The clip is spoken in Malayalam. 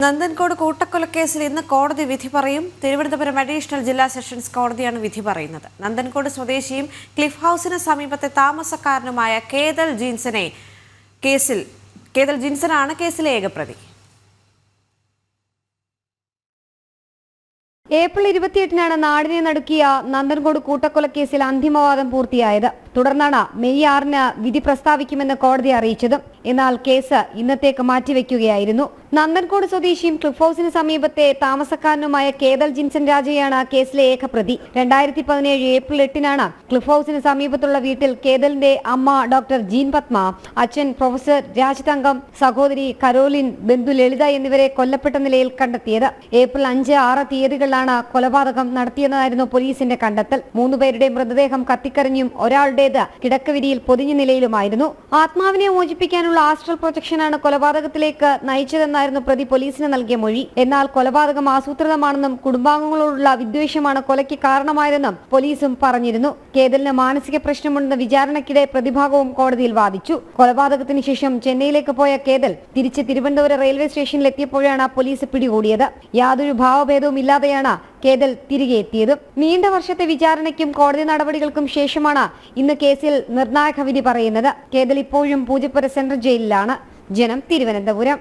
നന്ദൻകോട് കൂട്ടക്കൊലക്കേസിൽ ഇന്ന് കോടതി വിധി പറയും. തിരുവനന്തപുരം അഡീഷണൽ ജില്ലാ സെഷൻസ് കോടതിയാണ് വിധി പറയുന്നത്. നന്ദൻകോട് സ്വദേശിയും ക്ലിഫ് ഹൗസിന് സമീപത്തെ താമസക്കാരനുമായ കേതൽ ജീൻസനാണ് കേസിലെ ഏകപ്രതി. ഏപ്രിൽ 28-നാണ് നാടിനെ നടുക്കിയ നന്ദൻകോട് കൂട്ടക്കൊലക്കേസിൽ അന്തിമവാദം പൂർത്തിയായത്. തുടർന്നാണ് മെയ് 6-ന് വിധി പ്രസ്താവിക്കുമെന്ന് കോടതി അറിയിച്ചത്. എന്നാൽ കേസ് ഇന്നത്തേക്ക് മാറ്റിവെക്കുകയായിരുന്നു. നന്ദൻകോട് സ്വദേശിയും ക്ലിഫ് ഹൗസിന് സമീപത്തെ താമസക്കാരനുമായ കേതൽ ജിൻസൺ രാജയാണ് കേസിലെ ഏകപ്രതി. 2017 ഏപ്രിൽ 8-നാണ് ക്ലിഫ് ഹൗസിന് സമീപത്തുള്ള വീട്ടിൽ കേതലിന്റെ അമ്മ ഡോക്ടർ ജീൻ പത്മ, അച്ഛൻ പ്രൊഫസർ രാജ്തങ്കം, സഹോദരി കരോലിൻ, ബന്ധു ലളിത എന്നിവരെ കൊല്ലപ്പെട്ട നിലയിൽ കണ്ടെത്തിയത്. ഏപ്രിൽ 5, 6 തീയതികളിലാണ് കൊലപാതകം നടത്തിയെന്നായിരുന്നു പോലീസിന്റെ കണ്ടെത്തൽ. 3 പേരുടെ മൃതദേഹം കത്തിക്കരിഞ്ഞും ഒരാളുടേത് കിടക്കവിരിയിൽ പൊതിഞ്ഞ നിലയിലുമായിരുന്നു. ആത്മാവിനെ മോചിപ്പിക്കാനുള്ള ആസ്ട്രൽ പ്രൊജക്ഷനാണ് കൊലപാതകത്തിലേക്ക് നയിച്ചതെന്നായിരുന്നു പ്രതി പോലീസിന് നൽകിയ മൊഴി. എന്നാൽ കൊലപാതകം ആസൂത്രിതമാണെന്നും കുടുംബാംഗങ്ങളോടുള്ള വിദ്വേഷമാണ് കൊലയ്ക്ക് കാരണമായതെന്നും പോലീസും പറഞ്ഞിരുന്നു. കേതലിന് മാനസിക പ്രശ്നമുണ്ടെന്ന് വിചാരണയ്ക്കിടെ പ്രതിഭാഗവും കോടതിയിൽ വാദിച്ചു. കൊലപാതകത്തിന് ശേഷം ചെന്നൈയിലേക്ക് പോയ കേതൽ തിരിച്ച് തിരുവനന്തപുരം റെയിൽവേ സ്റ്റേഷനിൽ എത്തിയപ്പോഴാണ് പോലീസ് പിടികൂടിയത്. യാതൊരു ഭാവഭേദവും ഇല്ലാതെയാണ് കേതൽ തിരികെ എത്തിയത്. നീണ്ട വർഷത്തെ വിചാരണയ്ക്കും കോടതി നടപടികൾക്കും ശേഷമാണ് ഇന്ന് കേസിൽ നിർണായക വിധി പറയുന്നത്. കേതൽ ഇപ്പോഴും പൂജപ്പുര സെൻട്രൽ ജയിലിലാണ്. ജനം, തിരുവനന്തപുരം.